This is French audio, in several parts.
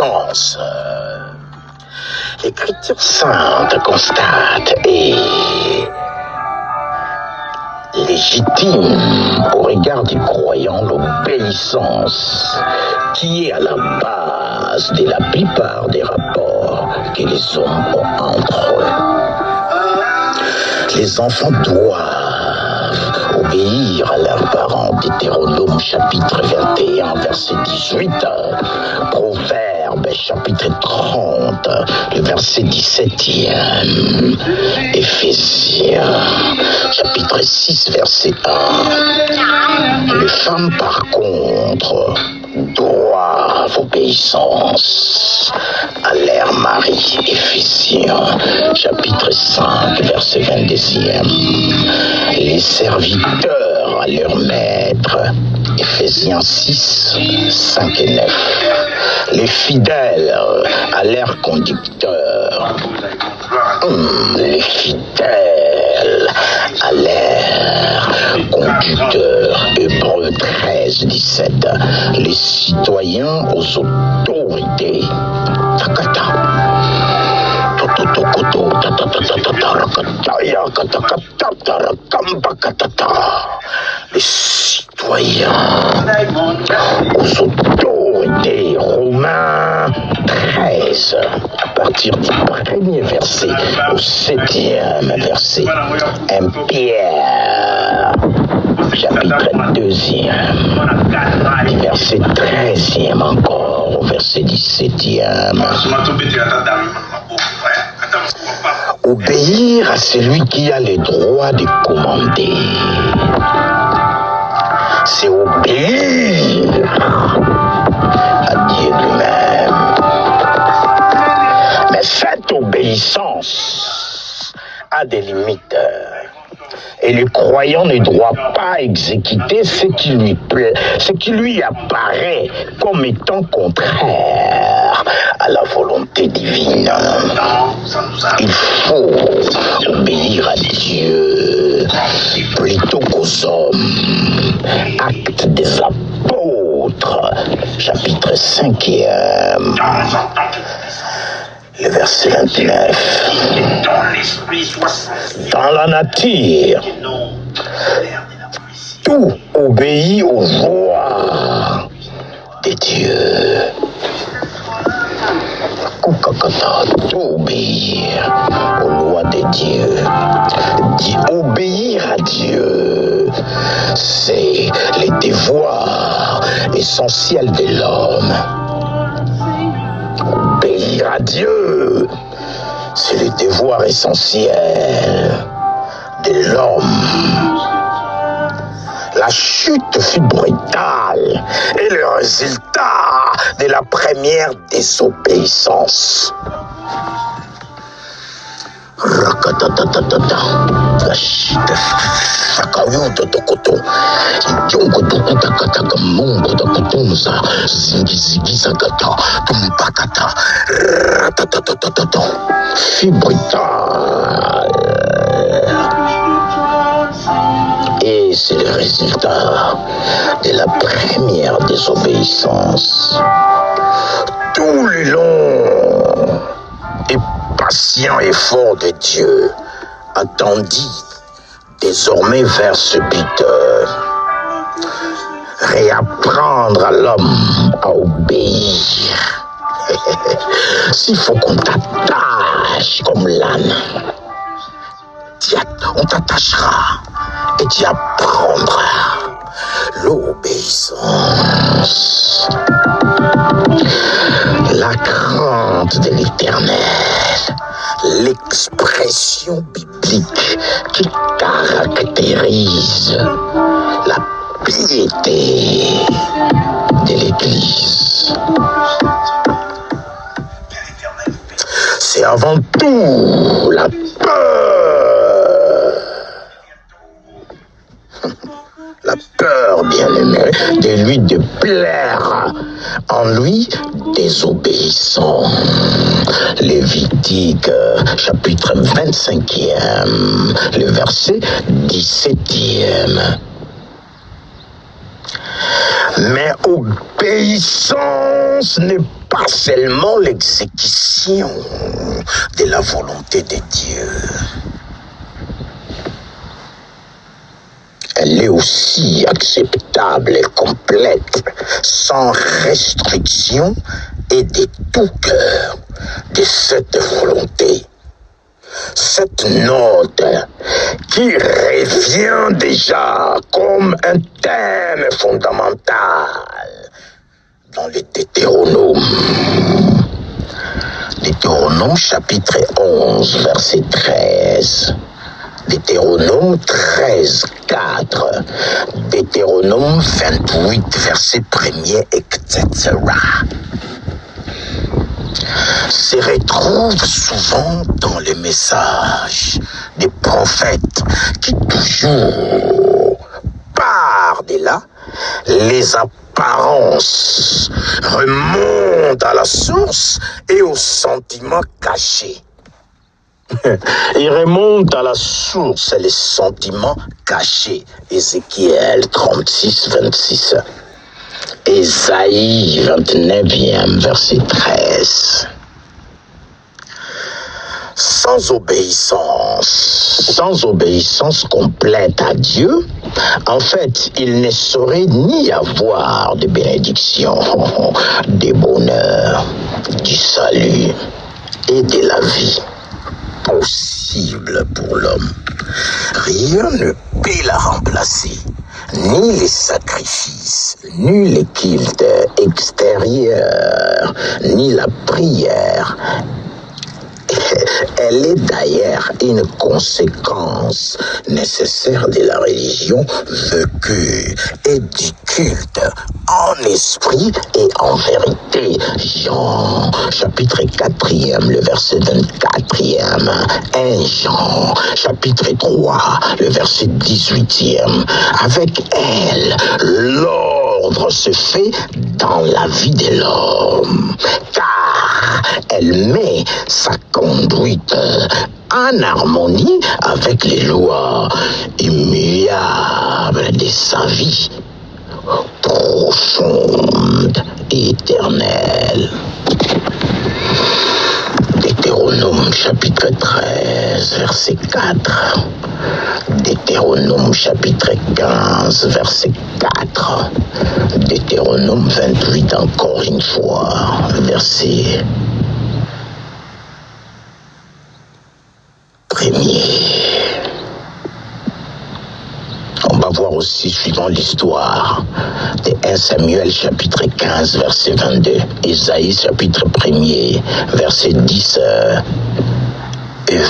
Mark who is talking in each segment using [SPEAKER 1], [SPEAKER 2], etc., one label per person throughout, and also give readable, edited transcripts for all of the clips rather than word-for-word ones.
[SPEAKER 1] l'obéissance. L'Écriture sainte constate et légitime au regard des croyants l'obéissance qui est à la base de la plupart des rapports que les hommes ont entre eux. Les enfants doivent obéir à leurs parents. Deutéronome chapitre 21 verset 18, Proverbes chapitre 30 le verset 17e, Éphésiens chapitre 6 verset 1. Les femmes par contre doivent obéissance à leur mari. Éphésiens chapitre 5 verset 22e. Les serviteurs à leur maître. Éphésiens 6 5 et 9. Les fidèles à leur conducteur. Les fidèles à leur conducteur. Hébreux 13 17. Les citoyens aux autorités. Les citoyens aux autorités. Romains 13 à partir du premier verset au 7e verset. 1 Pierre chapitre 2e du verset 13e encore au verset 17e. Obéir à celui qui a le droit de commander, c'est obéir à Dieu lui-même. Mais cette obéissance a des limites. Et le croyant ne doit pas exécuter ce qui lui apparaît comme étant contraire à la volonté divine. Il faut obéir à Dieu plutôt qu'aux hommes. Actes des apôtres, chapitre 5e. Le verset 29. Dans la nature, tout obéit aux voies de Dieu. Tout obéir aux lois de Dieu. Obéir à Dieu, c'est le devoir essentiel de l'homme. Obéir à Dieu, c'est le devoir essentiel de l'homme. La chute fut brutale et le résultat de la première désobéissance. La chute fut brutale. Et c'est le résultat de la première désobéissance. Tout le long et patient effort de Dieu attendit désormais vers ce but. Réapprendre à l'homme à obéir. S'il faut qu'on t'attache comme l'âne, on t'attachera et tu apprendras l'obéissance. La crainte de l'Éternel, l'expression biblique qui caractérise la piété de l'Église. C'est avant tout la peur. La peur, bien-aimé, de lui de plaire. En lui, désobéissant. Lévitique, chapitre 25e, le verset 17e. Mais obéissant l'obéissance n'est pas seulement l'exécution de la volonté de Dieu. Elle est aussi acceptable et complète, sans restriction et de tout cœur de cette volonté. Cette note qui revient déjà comme un thème fondamental dans le Deutéronome. Deutéronome chapitre 11, verset 13. Deutéronome 13, 4. Deutéronome 28, verset 1er, etc. Se retrouve souvent dans les messages des prophètes qui toujours par-delà les apparences remontent à la source et aux sentiments cachés. Il remonte à la source et les sentiments cachés. Ézéchiel 36, 26. Ésaïe 29e, verset 13. Sans obéissance complète à Dieu, en fait, il ne saurait ni avoir de bénédiction, de bonheur, du salut et de la vie possible pour l'homme. Rien ne peut la remplacer, ni les sacrifices, ni les cultes extérieurs, ni la prière. Elle est d'ailleurs une conséquence nécessaire de la religion vécue et du culte en esprit et en vérité. Jean, chapitre 4e, le verset 24e. 1 Jean, chapitre 3, le verset 18e. Avec elle, l'ordre se fait dans la vie de l'homme, car elle met sa conduite en harmonie avec les lois immuables de sa vie profonde et éternelle. Deutéronome chapitre 13, verset 4. Deutéronome chapitre 15, verset 4. Deutéronome 28 encore une fois, verset 1er. On va voir aussi, suivant l'histoire, de 1 Samuel chapitre 15, verset 22, Ésaïe chapitre 1er, verset 10 et 20.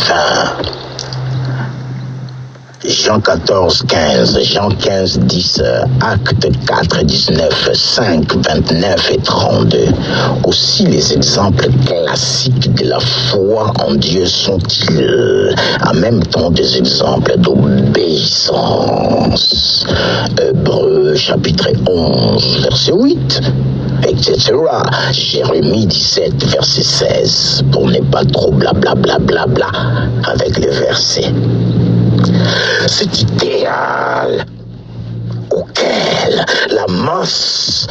[SPEAKER 1] Jean 14, 15, Jean 15, 10, Actes 4, 19, 5, 29 et 32. Aussi les exemples classiques de la foi en Dieu sont-ils en même temps des exemples d'obéissance. Hébreux chapitre 11, verset 8, etc. Jérémie 17, verset 16, pour ne pas trop blablabla avec le verset. Cet idéal auquel la masse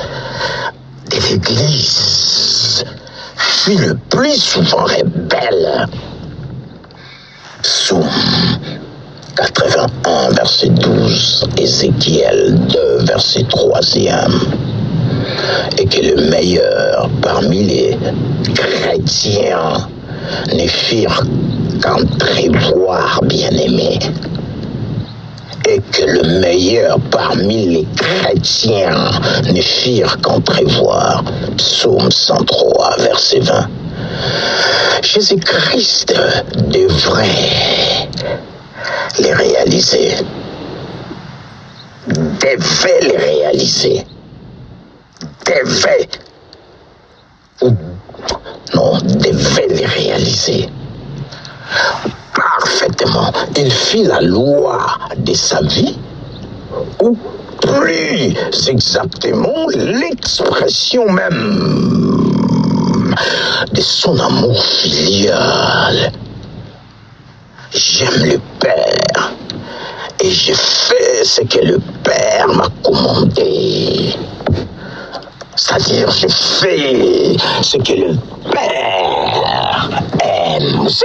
[SPEAKER 1] de l'Église fut le plus souvent rebelle. Psaume 81, verset 12, Ézéchiel 2, verset 3e. Et que le meilleur parmi les chrétiens ne firent qu'entrevoir, bien-aimés, et que le meilleur parmi les chrétiens ne firent qu'entrevoir. Psaume 103, verset 20. Jésus-Christ devrait les réaliser. Devait les réaliser. Devait les réaliser parfaitement. Il fit la loi de sa vie, ou plus exactement l'expression même de son amour filial. J'aime le Père et je fais ce que le Père m'a commandé. C'est-à-dire, je fais ce que le Père aime aussi,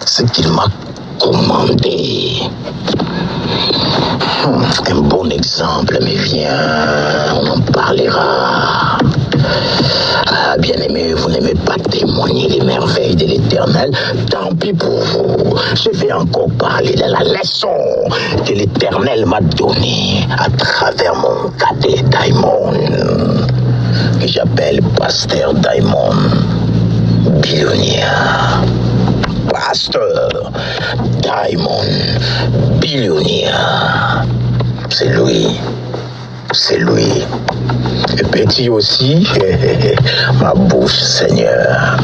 [SPEAKER 1] ce qu'il m'a commandé. Un bon exemple me vient, on en parlera. Ah, bien-aimé, vous n'aimez pas témoigner des merveilles de l'Éternel, tant pis pour vous. Je vais encore parler de la leçon que l'Éternel m'a donnée à travers mon cadet Daimon, que j'appelle Pasteur Daimon Billionaire. Pasteur Daimon Billionaire. C'est lui. C'est lui. Et petit aussi, ma bouche, Seigneur.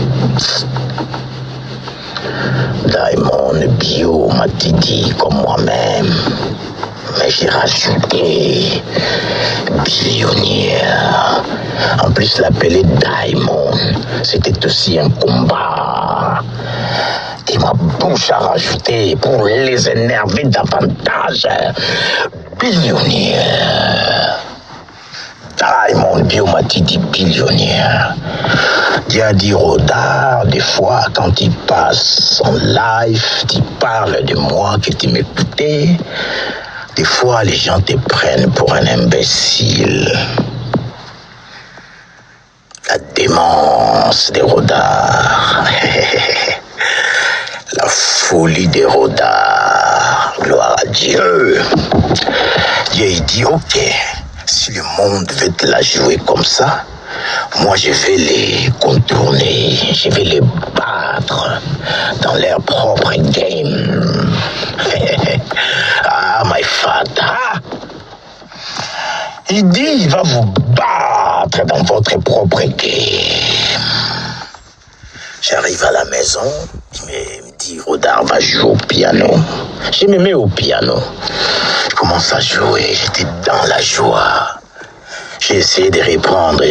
[SPEAKER 1] Daimon Bio m'a dit comme moi-même, mais j'ai rajouté billionnaire. En plus, l'appeler Daimon, c'était aussi un combat. Et ma bouche a rajouté pour les énerver davantage. Billionnaire. Daimon Bio m'a dit billionnaire. Dieu a dit Rodard, des fois, quand il passe en live, il parle de moi, que tu m'écoutais. Des fois, les gens te prennent pour un imbécile. La démence des Rodard. La folie des Rodard. Gloire à Dieu. Dieu, il dit, ok, si le monde veut te la jouer comme ça, moi je vais les contourner, je vais les battre dans leur propre game. Ah, my father. Il dit, il va vous battre dans votre propre game. J'arrive à la maison, il me dit, Rodard va jouer au piano. Je me mets au piano. Je commence à jouer, j'étais dans la joie. J'ai essayé de reprendre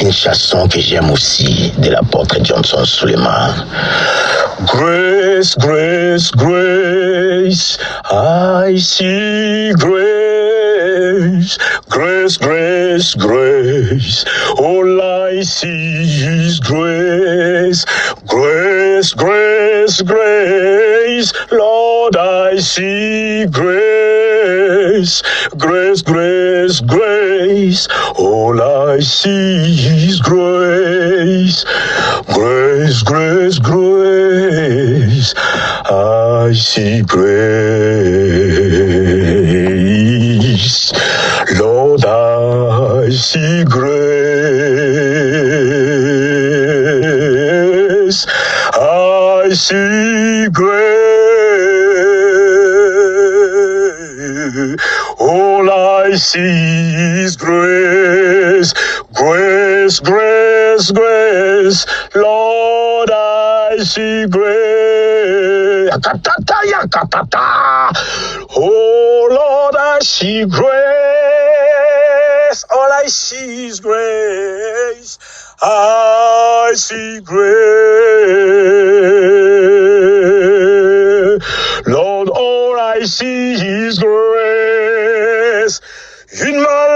[SPEAKER 1] une chanson que j'aime aussi de l'apôtre Johnson Suleiman. Grace, grace, grace, I see grace. Grace, grace, grace, all I see is grace. Grace, grace, grace, Lord, I see grace. Grace, grace, grace, all I see is grace. Grace, grace, grace, I see grace. Lord, I see grace. I see grace. All I see is grace. Grace, grace, grace. Lord, I see grace. Yakatata, yakatata. Oh, Lord, I see grace. All I see is grace. I see grace. Lord, all I see is grace. In my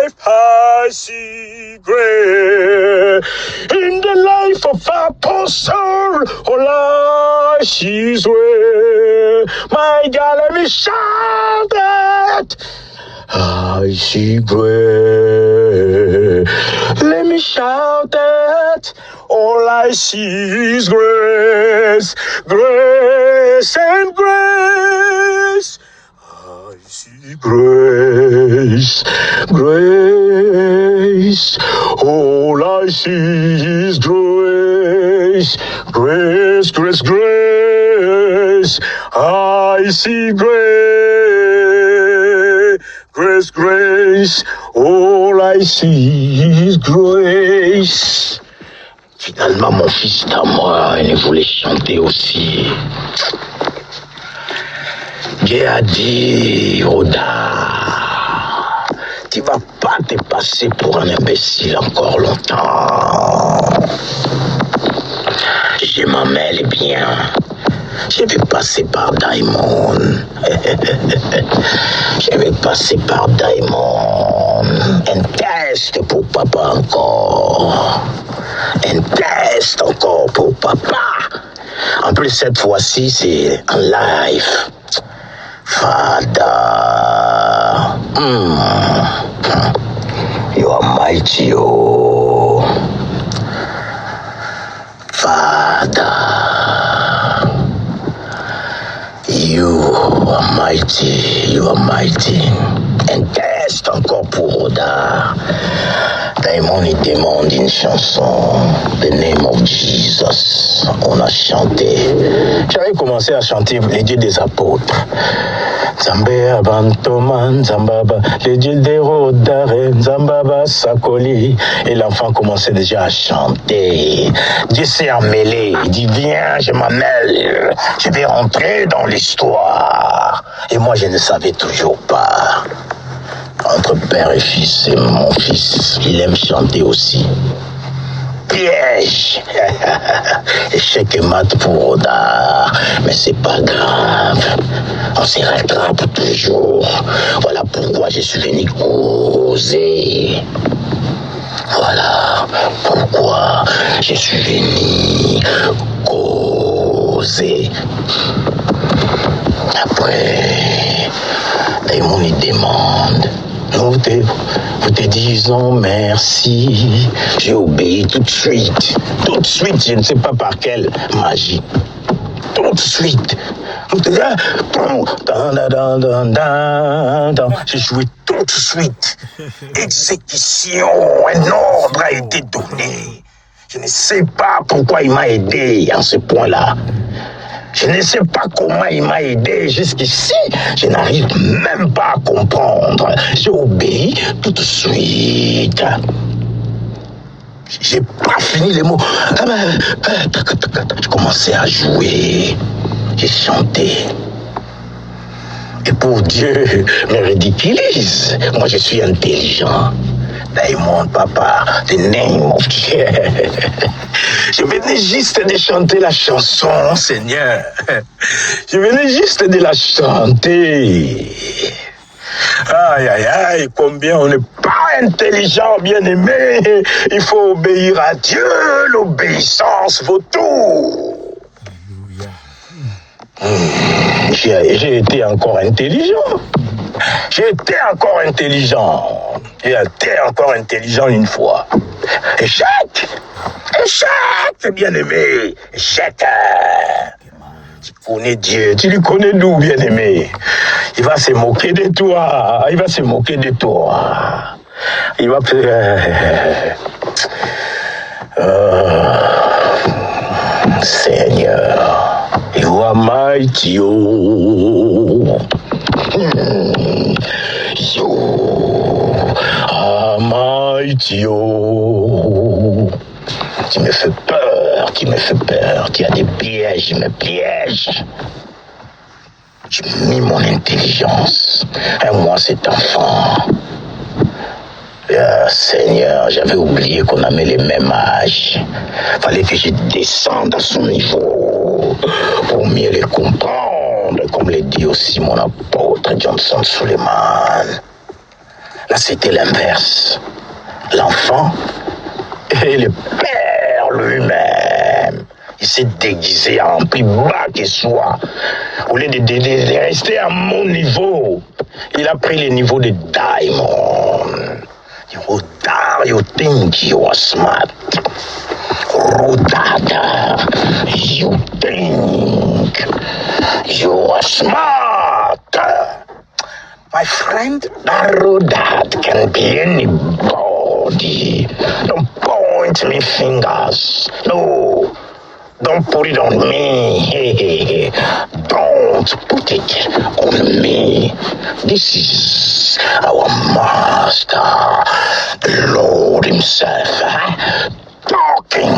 [SPEAKER 1] life, I see grace. In the life of Apostle, all I see is grace. My God, let me shout it. I see grace. Let me shout it. All I see is grace, grace and grace. I see grace, grace. All I see is grace, grace, grace, grace. I see grace, grace, grace. All I see is grace. Finalement, mon fils d'Amour, il voulait chanter aussi. Dieu a dit, Rodard, tu vas pas te passer pour un imbécile encore longtemps. Je m'en mêle bien. Je vais passer par Daimon. Je vais passer par Daimon. Un test pour papa encore. Un test encore pour papa. En plus, cette fois-ci, c'est en live. Father, you are mighty, oh. Father, you are mighty, you are mighty. Un test encore pour Oda. Daimon, il demande une chanson, The Name of Jesus. On a chanté. J'avais commencé à chanter les dieux des apôtres. Zambé Abantoman, Zambaba, les dieux des Rodare, Zambaba Sakoli. Et l'enfant commençait déjà à chanter. Dieu s'est emmêlé. Il dit, viens, je m'ammêle. Je vais rentrer dans l'histoire. Et moi, je ne savais toujours pas. Entre père et fils, c'est mon fils. Il aime chanter aussi. Piège. Échec et mat pour Oda. Mais c'est pas grave. On se rattrape toujours. Voilà pourquoi je suis venu causer. Voilà pourquoi je suis venu causer. Après, Daimon il demande. Nous te disons merci. J'ai obéi tout de suite. Tout de suite, je ne sais pas par quelle magie. Tout de suite. J'ai joué tout de suite. Exécution. Un ordre a été donné. Je ne sais pas pourquoi il m'a aidé à ce point-là. Je ne sais pas comment il m'a aidé jusqu'ici. Je n'arrive même pas à comprendre. J'ai obéi tout de suite. J'ai pas fini les mots. Je commençais à jouer. J'ai chanté. Et pour Dieu me ridiculise. Moi, je suis intelligent. Daimon, papa, the name of Jesus. Je venais juste de chanter la chanson, Seigneur. Je venais juste de la chanter. Aïe, aïe, aïe, combien on n'est pas intelligent, bien-aimé. Il faut obéir à Dieu. L'obéissance vaut tout. J'ai été encore intelligent. J'ai été encore intelligent une fois. Échec! Échec, bien-aimé! Échec! Tu connais Dieu, tu lui connais d'où, bien-aimé? Il va se moquer de toi. Il va se moquer de toi. Il va... Seigneur, you are mighty, oh. You are mighty, oh. Tu me fais peur, tu me fais peur. Tu as des pièges, tu me pièges. J'ai mis mon intelligence. Et moi, cet enfant. Seigneur, j'avais oublié qu'on avait les mêmes âges. Fallait que je descende à son niveau pour mieux les comprendre, comme le dit aussi mon apôtre Johnson Suleiman. Là, c'était l'inverse. L'enfant et le père lui-même. Il s'est déguisé en plus bas que soi. Au lieu de rester à mon niveau, il a pris le niveau de Daimon. You think you are smart. Rodada, you think you are smart. My friend, that Rodad can be anybody. Don't point me fingers. No. Don't put it on me. Don't put it on me. This is our master, the Lord himself, talking.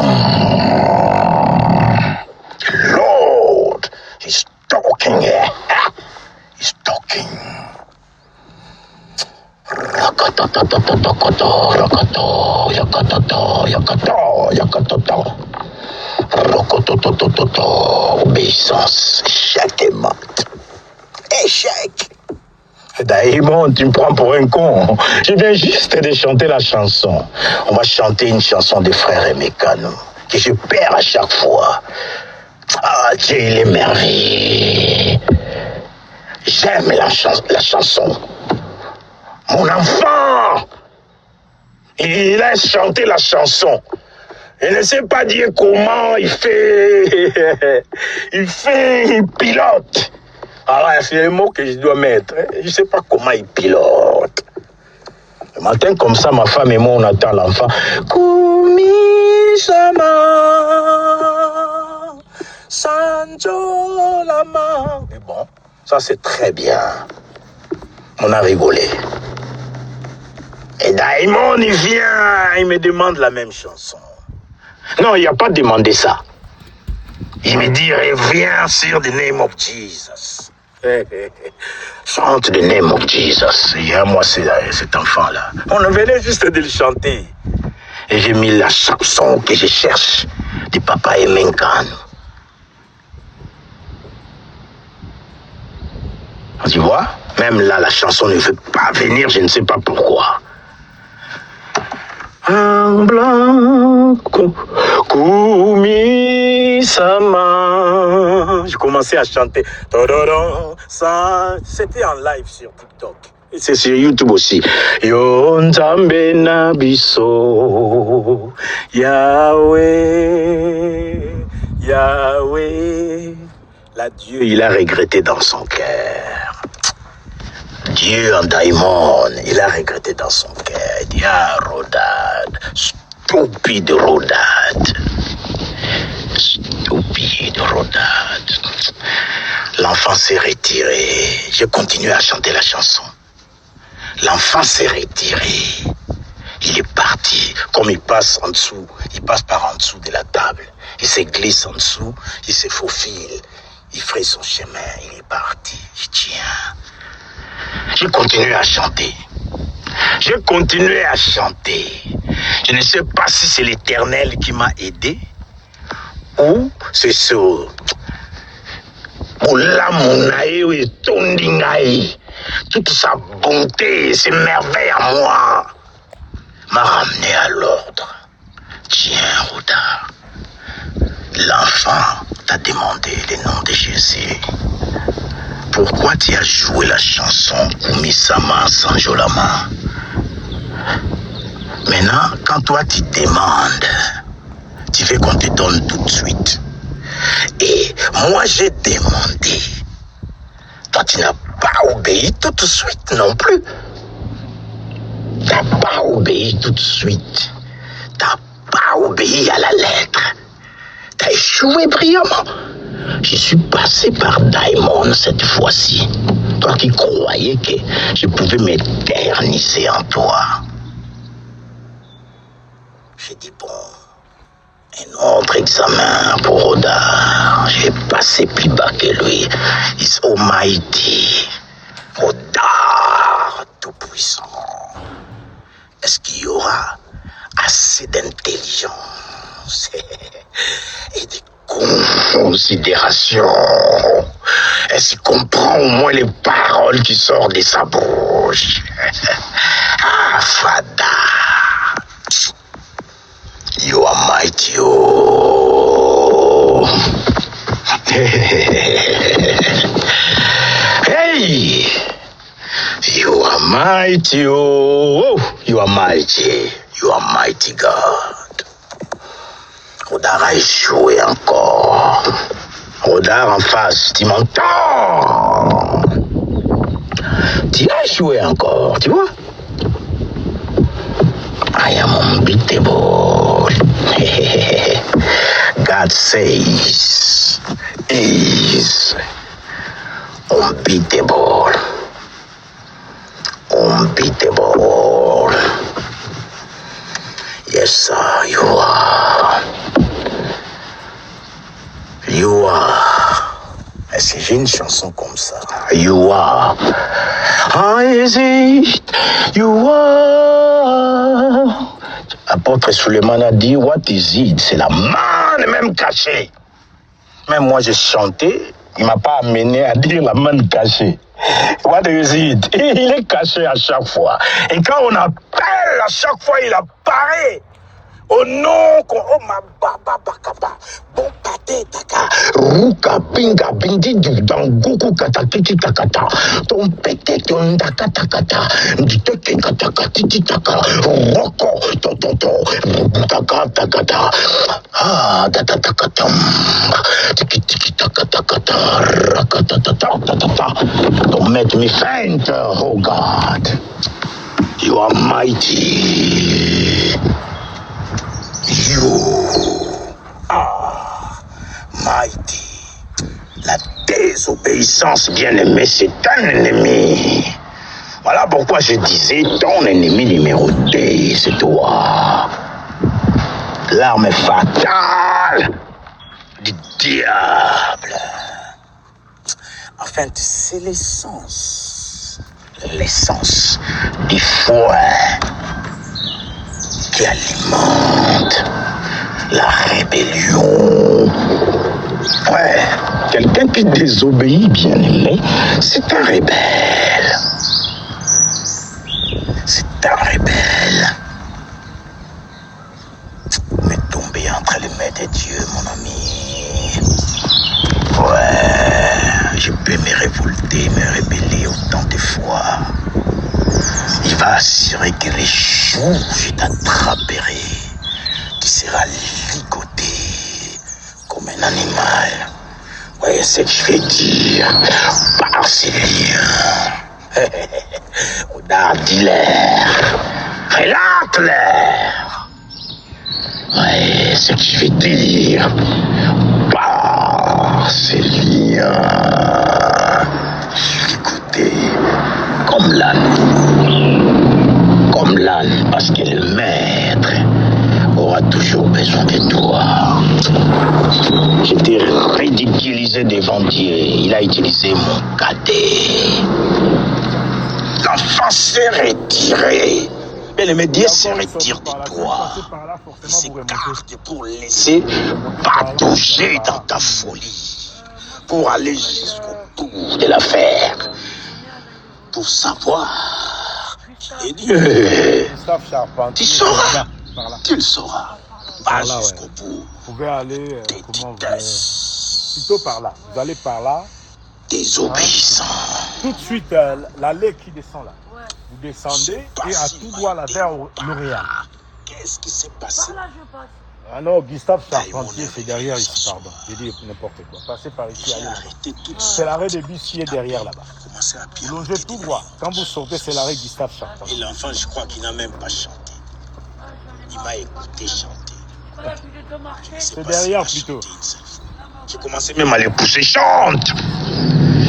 [SPEAKER 1] The Lord is talking here. He's talking. Obéissance, échec et mat. Échec. Daïmon, tu me prends pour un con. Je viens juste de chanter la chanson. On va chanter une chanson des frères et Mécano, que je perds à chaque fois. Ah, Dieu, il est merveilleux. J'aime la chanson. Mon enfant, il laisse chanter la chanson. Il ne sait pas dire comment il fait. Il pilote. Alors, c'est le mot que je dois mettre. Je ne sais pas comment il pilote. Le matin, comme ça, ma femme et moi, on attend l'enfant. Kumi-sama, Sanjo-lama. Mais bon, ça, c'est très bien. On a rigolé. Et Daïmon, il vient, il me demande la même chanson. Non, il n'a pas demandé ça. Il me dit, reviens sur the name of Jesus. Chante the name of Jesus. Et moi, c'est cet enfant-là. On venait juste de le chanter. Et j'ai mis la chanson que je cherche de Papa Mécano. Tu vois? Même là, la chanson ne veut pas venir, je ne sais pas pourquoi. En blanc, Kumi-sama. J'ai commencé à chanter. C'était en live sur TikTok. Et c'est sur YouTube aussi. Yonzambe Nabiso. Yahweh. Yahweh. Là, Dieu, il a regretté dans son cœur. Dieu en Daïmon, il a regretté dans son cœur. Il dit, ah, Rodad, stupide Rodad. Stupide Rodad. L'enfant s'est retiré. J'ai continué à chanter la chanson. L'enfant s'est retiré. Il est parti. Comme il passe en dessous, il passe par en dessous de la table. Il se glisse en dessous, il se faufile. Il ferait son chemin, il est parti. Je tiens. J'ai continué à chanter. J'ai continué à chanter. Je ne sais pas si c'est l'Éternel qui m'a aidé ou c'est ce toute sa bonté, ses merveilles à moi m'a ramené à l'ordre. Tiens, Roda, l'enfant t'a demandé le nom de Jésus. Pourquoi tu as joué la chanson Kumi-sama Sanjo-lama? Maintenant, quand toi tu demandes, tu veux qu'on te donne tout de suite. Et moi j'ai demandé. Toi tu n'as pas obéi tout de suite non plus. Tu n'as pas obéi tout de suite. Tu n'as pas obéi à la lettre. Tu as échoué brillamment. Je suis passé par Daïmon cette fois-ci. Toi qui croyais que je pouvais m'éterniser en toi. J'ai dit bon, un autre examen pour Roda. J'ai passé plus bas que lui. He's almighty. Roda, tout puissant. Est-ce qu'il y aura assez d'intelligence et de considération? Est-ce qu'il comprend au moins les paroles qui sortent de sa bouche? Ah, Fada, you are mighty, oh. Hey, you are mighty, oh. You are mighty, you are mighty God. Rodar a échoué encore. Rodar en face, tu m'entends? Tu as échoué encore, tu vois? I am unbeatable. God says, is unbeatable. Unbeatable. Yes, sir, you are. You are. Est-ce que j'ai une chanson comme ça? You are. How is it? You are. Apôtre Suleiman a dit, what is it? C'est la manne même cachée. Même moi, j'ai chanté. Il ne m'a pas amené à dire la manne cachée. What do you see? Il est caché à chaque fois. Et quand on appelle, à chaque fois, il apparaît. Oh non, oh ma baba bakaba, bon pate taka, ruka binga bindi du dangoku katakiti takata, ton pete ton takata kata, diteke kataka titi taka, roko tototo, rubutaka takata, ah tatakatam, tiki tiki takata, rakatatatata. Don't make me faint, oh God. You are mighty. You are mighty. La désobéissance, bien-aimé, c'est un ennemi. Voilà pourquoi je disais, ton ennemi numéro 2, c'est toi. L'arme fatale du diable. Enfin, c'est l'essence du foin qui alimente la rébellion. Ouais, quelqu'un qui désobéit, bien aimé, c'est un rebelle. C'est un rebelle. Mais tomber entre les mains de Dieu, mon ami. Ouais, je peux me révolter, me rebeller autant de fois. Il va assurer que les jours où je t'attraperai, tu seras ligoté comme un animal. Voyez ce que je vais dire par ces liens. Dis-leur, relate-leur. Voyez ce que je vais dire par ces liens. Ligoté comme l'âne. Comme l'âne, parce que le maître aura toujours besoin de toi. J'étais ridiculisé devant Dieu. Il a utilisé mon cadet. L'enfant s'est retiré. Et le Dieu se retire de toi. Il s'écarte pour laisser patauger dans ta folie. Pour aller jusqu'au bout de l'affaire. Pour savoir. Et Dieu, tu sauras, tu le sauras. Va jusqu'au bout.
[SPEAKER 2] Vous pouvez aller, plutôt par là. Vous allez par là.
[SPEAKER 1] Désobéissant.
[SPEAKER 2] Tout de suite, l'allée qui descend là. Vous descendez et à tout droit là vers L'Oréal.
[SPEAKER 1] Qu'est-ce qui s'est passé?
[SPEAKER 2] Ah non, Gustave Charpentier, c'est derrière ici, pardon. J'ai dit n'importe quoi. Passez par ici, allez là-bas. C'est l'arrêt de bus qui est derrière là-bas. Vous longez tout droit. Quand vous sortez, c'est l'arrêt Gustave Charpentier.
[SPEAKER 1] Et l'enfant, je crois qu'il n'a même pas chanté. Il m'a écouté chanter.
[SPEAKER 2] C'est derrière plutôt.
[SPEAKER 1] J'ai commencé même à les pousser. Chante!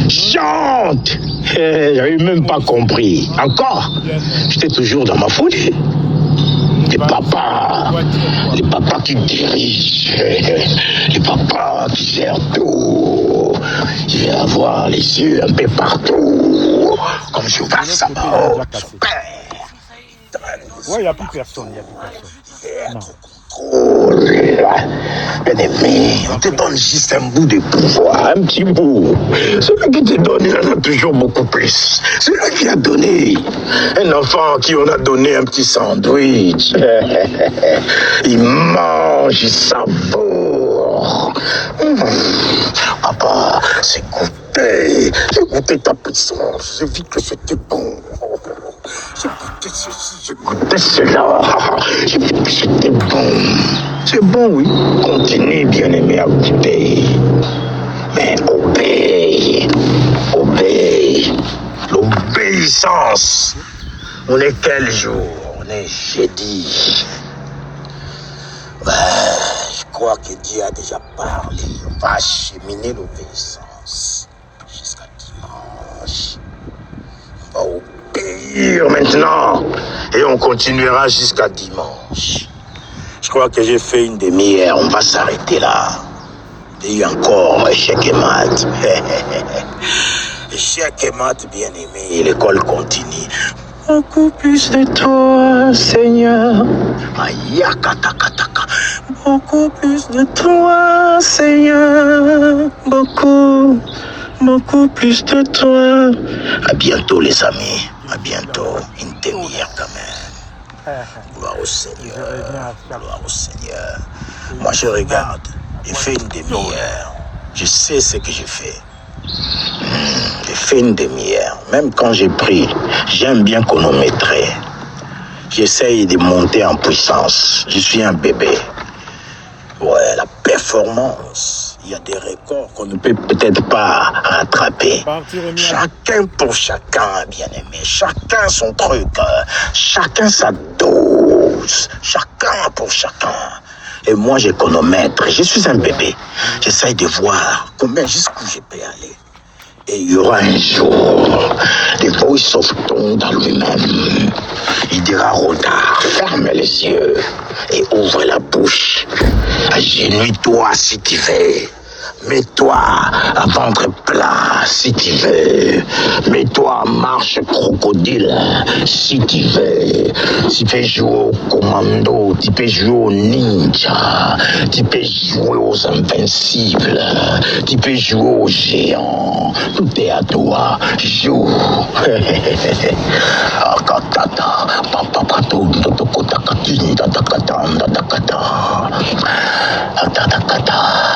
[SPEAKER 1] Chante! J'avais même pas compris. Encore? J'étais toujours dans ma folie. Les papas qui dirigent, les papas qui gèrent tout. Je vais avoir les yeux un peu partout, comme je vois ça.
[SPEAKER 2] Ouais, il n'y a plus personne, Non.
[SPEAKER 1] Bien aimé, on te donne juste un bout de pouvoir, un petit bout. Celui qui te donne, il en a toujours beaucoup plus. Celui qui a donné, un enfant qui on a donné un petit sandwich, il mange, il savoure. Papa, c'est goûté ta puissance, j'ai vu que c'était bon. J'ai goûté cela, j'ai vu que c'était bon. C'est bon, oui. Continue, bien-aimé, à goûter. Mais obéis. L'obéissance. On est quel jour? On est jeudi. Ouais, je crois que Dieu a déjà parlé. On va acheminer l'obéissance jusqu'à dimanche. On va obéir maintenant. Et on continuera jusqu'à dimanche. Je crois que j'ai fait une demi-heure. On va s'arrêter là. Il y a encore échec et maths. Échec et maths, bien aimé. L'école continue. Beaucoup plus de toi, Seigneur. Beaucoup plus de toi, Seigneur. Beaucoup beaucoup plus de toi. À bientôt les amis, à bientôt. Une demi-heure quand même. Gloire au Seigneur, gloire au Seigneur. Moi je regarde, j'ai fait une demi-heure. Je sais ce que j'ai fait. J'ai fait une demi-heure. Même quand j'ai pris, j'aime bien chronométrer. J'essaye de monter en puissance. Je suis un bébé. Ouais, la performance. Il y a des records qu'on ne peut peut-être pas rattraper. Chacun pour chacun, bien-aimé. Chacun son truc. Chacun sa dose. Chacun pour chacun. Et moi, je chronomètre. Je suis un bébé. J'essaye de voir jusqu'où je peux aller. Et il y aura un jour, the voice of God dans lui-même. Il dira, Rodard, ferme les yeux et ouvre la bouche. Agenouille-toi si tu veux. Mets-toi à ventre plat si tu veux. Mets-toi en marche crocodile si tu veux. Tu peux jouer au commando, tu peux jouer au ninja, tu peux jouer aux invincibles, tu peux jouer aux géants. Tout est à toi. Joue.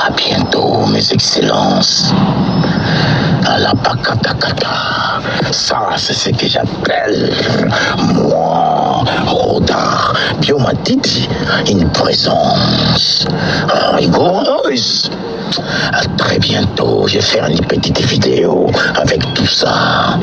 [SPEAKER 1] À bientôt, mes excellences. Ça, c'est ce que j'appelle, moi, Rodard Biomatiti, une présence rigoureuse. À très bientôt, je vais faire une petite vidéo avec tout ça.